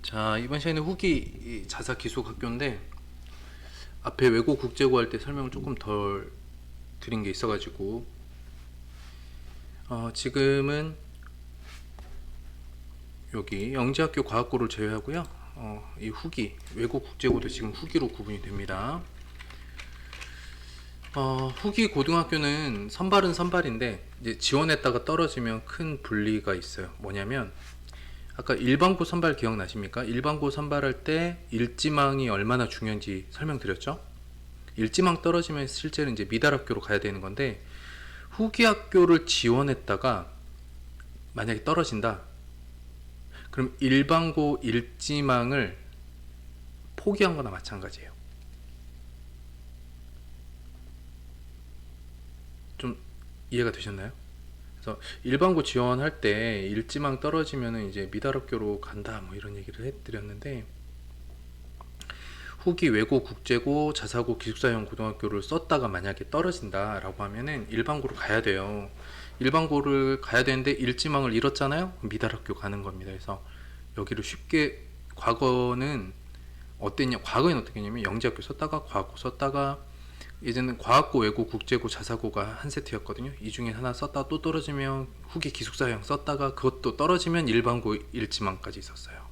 자, 이번 시간에 후기 자사 기숙 학교인데 앞에 외고 국제고 할 때 설명을 조금 덜 드린 게 있어가지고 지금은 여기 영재학교 과학고를 제외하고요. 이 후기 외고 국제고도 지금 후기로 구분이 됩니다. 후기 고등학교는 선발은 선발인데 이제 지원했다가 떨어지면 큰 분리가 있어요. 뭐냐면 아까 일반고 선발 기억나십니까? 일반고 선발할 때 일지망이 얼마나 중요한지 설명드렸죠? 일지망 떨어지면 실제로 이제 미달학교로 가야 되는 건데 후기 학교를 지원했다가 만약에 떨어진다. 그럼 일반고 일지망을 포기한 거나 마찬가지예요. 좀 이해가 되셨나요? 그래서 일반고 지원할 때 일지망 떨어지면은 이제 미달학교로 간다 뭐 이런 얘기를 해드렸는데 후기 외고 국제고 자사고 기숙사형 고등학교를 썼다가 만약에 떨어진다 라고 하면은 일반고로 가야 돼요. 일반고를 가야 되는데 일지망을 잃었잖아요. 미달학교 가는 겁니다. 그래서 여기를 쉽게 과거는 어땠냐, 과거에는 어떻게 했냐면 영재학교 썼다가 과학고 썼다가 예전엔 과학고 외고 국제고 자사고가 한 세트였거든요. 이 중에 하나 썼다가 또 떨어지면 후기 기숙사형 썼다가 그것도 떨어지면 일반고 일지망까지 있었어요.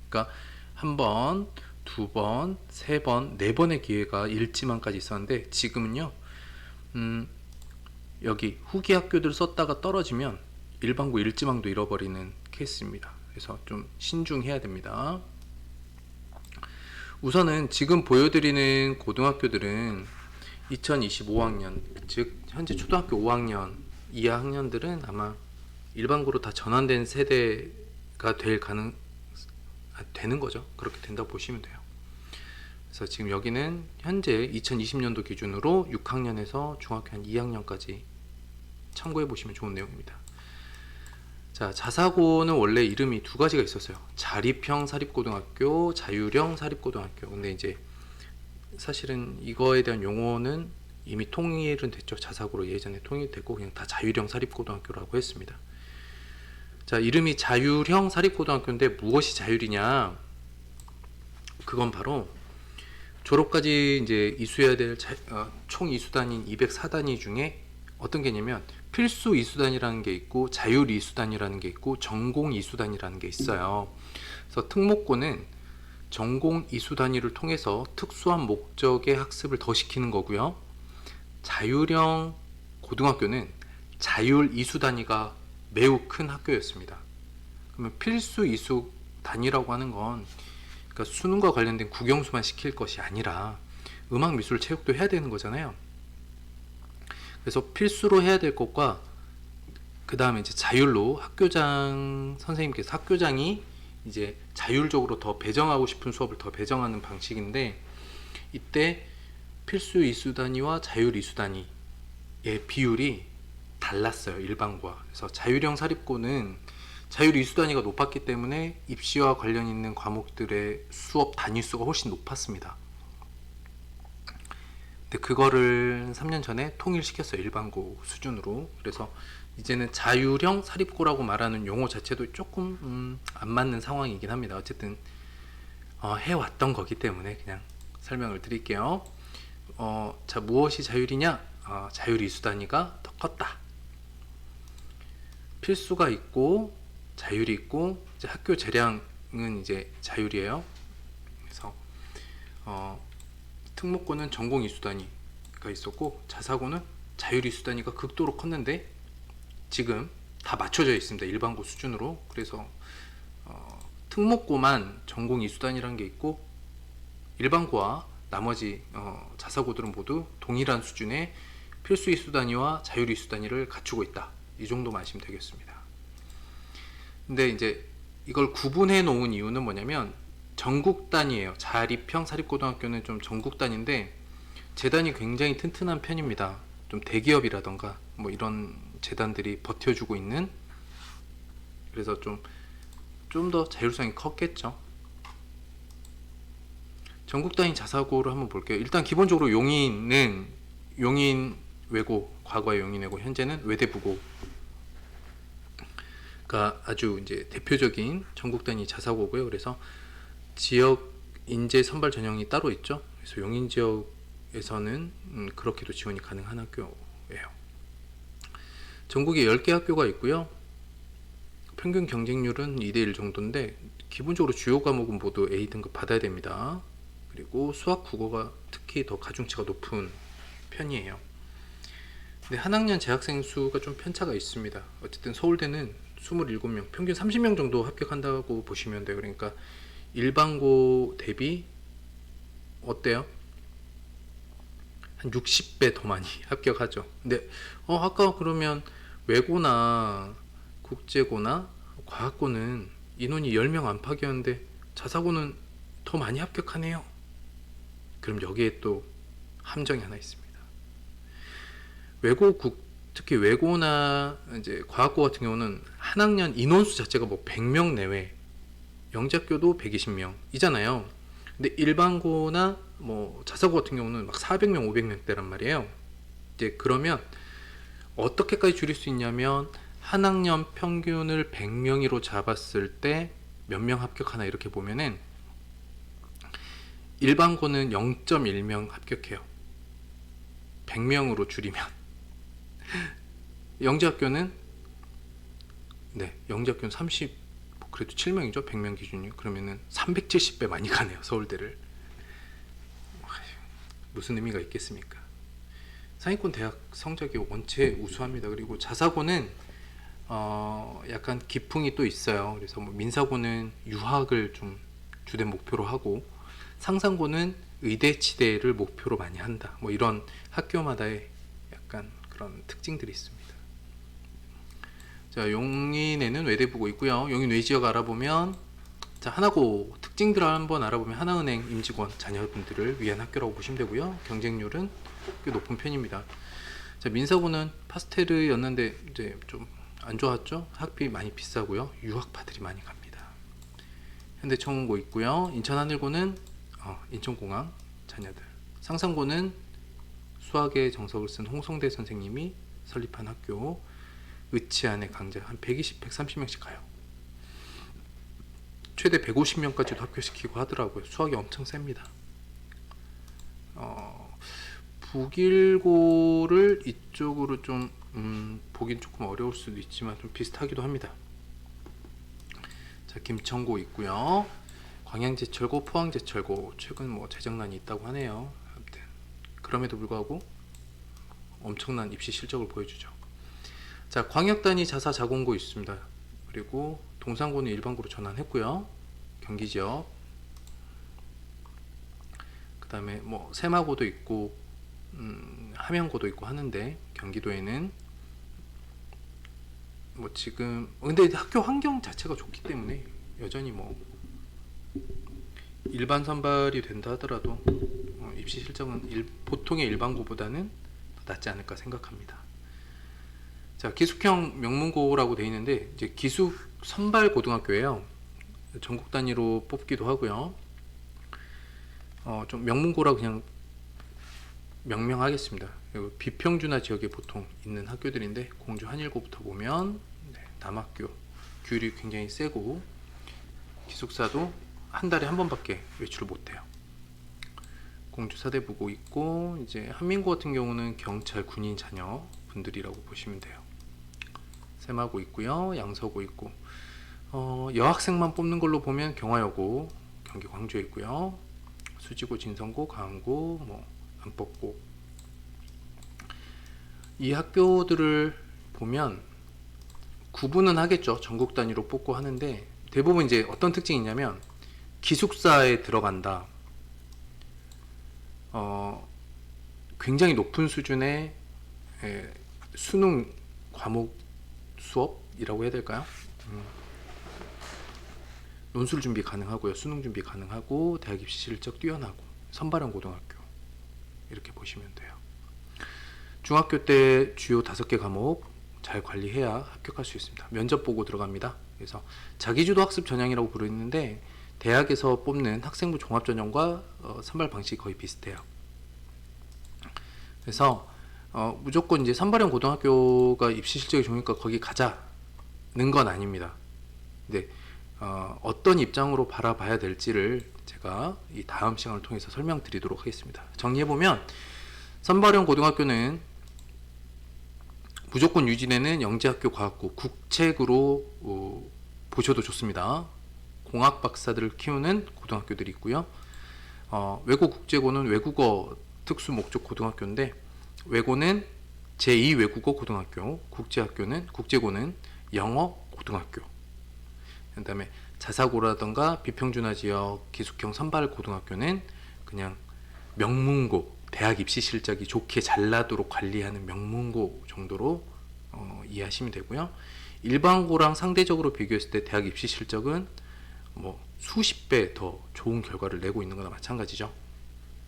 그러니까 한 번, 두 번, 세 번, 네 번의 기회가 일지망까지 있었는데 지금은요. 여기 후기 학교들 썼다가 떨어지면 일반고 일지망도 잃어버리는 케이스입니다. 그래서 좀 신중해야 됩니다. 우선은 지금 보여드리는 고등학교들은 2025학년, 즉 현재 초등학교 5학년 이하 학년들은 아마 일반고로 다 전환된 세대가 되는 거죠. 그렇게 된다고 보시면 돼요. 그래서 지금 여기는 현재 2020년도 기준으로 6학년에서 중학교 한 2학년까지 참고해 보시면 좋은 내용입니다. 자, 자사고는 원래 이름이 두 가지가 있었어요. 자립형 사립고등학교, 자율형 사립고등학교. 근데 이제 사실은 이거에 대한 용어는 이미 통일은 됐죠. 자사고로 예전에 통일됐고 그냥 다 자율형 사립고등학교라고 했습니다. 자, 이름이 자율형 사립고등학교인데 무엇이 자율이냐? 그건 바로 졸업까지 이제 이수해야 될 총 이수단인 204단위 중에 어떤 개념이면 필수 이수단이라는 게 있고 자율 이수단이라는 게 있고 전공 이수단이라는 게 있어요. 그래서 특목고는 전공 이수단위를 통해서 특수한 목적의 학습을 더 시키는 거고요. 자율형 고등학교는 자율 이수단위가 매우 큰 학교였습니다. 그러면 필수 이수 단위라고 하는 건 그러니까 수능과 관련된 국영수만 시킬 것이 아니라 음악, 미술, 체육도 해야 되는 거잖아요. 그래서 필수로 해야 될 것과 그 다음에 이제 자율로 학교장이 이제 자율적으로 더 배정하고 싶은 수업을 더 배정하는 방식인데 이때 필수 이수 단위와 자율 이수 단위의 비율이 달랐어요. 일반고와. 그래서 자율형 사립고는 자율 이수 단위가 높았기 때문에 입시와 관련 있는 과목들의 수업 단위 수가 훨씬 높았습니다. 근데 그거를 3년 전에 통일시켰어요. 일반고 수준으로. 그래서 이제는 자율형 사립고라고 말하는 용어 자체도 조금 안 맞는 상황이긴 합니다. 어쨌든 해왔던 거기 때문에 그냥 설명을 드릴게요. 자, 무엇이 자율이냐? 자율 이수 단위가 더 컸다. 필수가 있고 자율이 있고 이제 학교 재량은 이제 자율이에요. 그래서 특목고는 전공 이수 단위가 있었고 자사고는 자율 이수 단위가 극도로 컸는데 지금 다 맞춰져 있습니다. 일반고 수준으로. 그래서 특목고만 전공 이수단이라는 게 있고 일반고와 나머지 자사고들은 모두 동일한 수준의 필수 이수단위와 자율 이수단위를 갖추고 있다. 이 정도만 아시면 되겠습니다. 근데 이제 이걸 구분해 놓은 이유는 뭐냐면 전국 단위예요. 자립형 사립고등학교는 좀 전국 단위인데 재단이 굉장히 튼튼한 편입니다. 좀 대기업이라던가 뭐 이런 재단들이 버텨주고 있는, 그래서 좀 더 자율성이 컸겠죠. 전국 단위 자사고를 한번 볼게요. 일단 기본적으로 용인은 용인 외고, 과거의 용인 외고, 현재는 외대부고가 아주 이제 대표적인 전국 단위 자사고고요. 그래서 지역 인재 선발 전형이 따로 있죠. 그래서 용인 지역에서는 그렇게도 지원이 가능한 학교예요. 전국에 10개 학교가 있고요. 평균 경쟁률은 2대1 정도인데 기본적으로 주요 과목은 모두 A등급 받아야 됩니다. 그리고 수학, 국어가 특히 더 가중치가 높은 편이에요. 근데 한 학년 재학생 수가 좀 편차가 있습니다. 어쨌든 서울대는 27명, 평균 30명 정도 합격한다고 보시면 돼요. 그러니까 일반고 대비 어때요? 한 60배 더 많이 합격하죠. 근데 아까 그러면 외고나 국제고나 과학고는 인원이 10명 안팎이었는데 자사고는 더 많이 합격하네요. 그럼 여기에 또 함정이 하나 있습니다. 특히 외고나 이제 과학고 같은 경우는 한 학년 인원수 자체가 뭐 100명 내외, 영재학교도 120명이잖아요. 근데 일반고나 뭐 자사고 같은 경우는 막 400명, 500명대란 말이에요. 이제 그러면 어떻게까지 줄일 수 있냐면 한 학년 평균을 100명으로 잡았을 때 몇 명 합격하나 이렇게 보면은 일반고는 0.1명 합격해요. 100명으로 줄이면. 영재학교는 영재학교는 30 그래도 7명이죠. 100명 기준이. 그러면은 370배 많이 가네요. 서울대를. 무슨 의미가 있겠습니까? 상위권 대학 성적이 원체 우수합니다. 그리고 자사고는 약간 기풍이 또 있어요. 그래서 뭐 민사고는 유학을 좀 주된 목표로 하고 상상고는 의대 치대를 목표로 많이 한다. 뭐 이런 학교마다의 약간 그런 특징들이 있습니다. 자, 용인에는 외대부고 있고요. 용인 외지역 알아보면 자, 하나고 특징들을 한번 알아보면 하나은행 임직원 자녀분들을 위한 학교라고 보시면 되고요. 경쟁률은 꽤 높은 편입니다. 자, 민사고는 파스텔이었는데 이제 좀 안 좋았죠. 학비 많이 비싸고요. 유학파들이 많이 갑니다. 현대청운고 있고요. 인천하늘고는 인천공항 자녀들. 상산고는 수학의 정석을 쓴 홍성대 선생님이 설립한 학교. 의치안의 강자 한 120, 130명씩 가요. 최대 150명까지도 합격시키고 하더라고요. 수학이 엄청 셉니다. 북일고를 이쪽으로 좀 보긴 조금 어려울 수도 있지만 좀 비슷하기도 합니다. 자, 김천고 있고요. 광양제철고, 포항제철고 최근 뭐 재정난이 있다고 하네요. 아무튼 그럼에도 불구하고 엄청난 입시 실적을 보여주죠. 자, 광역단위 자사자공고 있습니다. 그리고 동산고는 일반고로 전환했고요. 경기 지역. 그 다음에 뭐 세마고도 있고 함양고도 있고 하는데 경기도에는 뭐 지금 근데 학교 환경 자체가 좋기 때문에 여전히 뭐 일반 선발이 된다 하더라도 입시 실적은 보통의 일반고보다는 더 낫지 않을까 생각합니다. 자, 기숙형 명문고라고 되어 있는데 이제 기숙 선발 고등학교예요. 전국 단위로 뽑기도 하고요. 좀 명문고라 그냥 명명하겠습니다. 비평준화 지역에 보통 있는 학교들인데 공주 한일고부터 보면 남학교 규율이 굉장히 세고 기숙사도 한 달에 한 번밖에 외출을 못해요. 공주 사대부고 있고 이제 한민고 같은 경우는 경찰 군인 자녀 분들이라고 보시면 돼요. 세마고 있고요. 양서고 있고 여학생만 뽑는 걸로 보면 경화여고 경기 광주에 있고요. 수지고, 진성고, 강원고, 뭐 안법고 이 학교들을 보면 구분은 하겠죠. 전국 단위로 뽑고 하는데 대부분 이제 어떤 특징이 있냐면 기숙사에 들어간다. 굉장히 높은 수준의 수능 과목 수업이라고 해야 될까요? 논술 준비 가능하고요. 수능 준비 가능하고 대학 입시 실적 뛰어나고 선발형 고등학교 이렇게 보시면 돼요. 중학교 때 주요 5개 과목 잘 관리해야 합격할 수 있습니다. 면접 보고 들어갑니다. 그래서 자기주도 학습 전형이라고 부르는데 대학에서 뽑는 학생부 종합 전형과 선발 방식이 거의 비슷해요. 그래서 무조건 이제 선발형 고등학교가 입시 실적이 좋으니까 거기 가자 건 아닙니다. 근데 어떤 입장으로 바라봐야 될지를 제가 이 다음 시간을 통해서 설명드리도록 하겠습니다. 정리해보면 선발형 고등학교는 무조건 유지되는 영재학교 과학고 국책으로 보셔도 좋습니다. 공학 박사들을 키우는 고등학교들이 있고요. 외고 국제고는 외국어 특수 목적 고등학교인데, 외고는 제2 외국어 고등학교, 국제고는 영어 고등학교. 그다음에 자사고라던가 비평준화 지역 기숙형 선발 고등학교는 그냥 명문고, 대학 입시 실적이 좋게 잘 나도록 관리하는 명문고 정도로 이해하시면 되고요. 일반고랑 상대적으로 비교했을 때 대학 입시 실적은 뭐 수십 배 더 좋은 결과를 내고 있는 거나 마찬가지죠.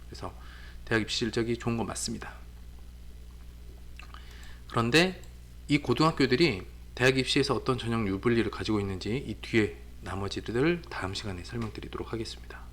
그래서 대학 입시 실적이 좋은 건 맞습니다. 그런데 이 고등학교들이 대학 입시에서 어떤 전형 유불리를 가지고 있는지 이 뒤에 나머지들을 다음 시간에 설명드리도록 하겠습니다.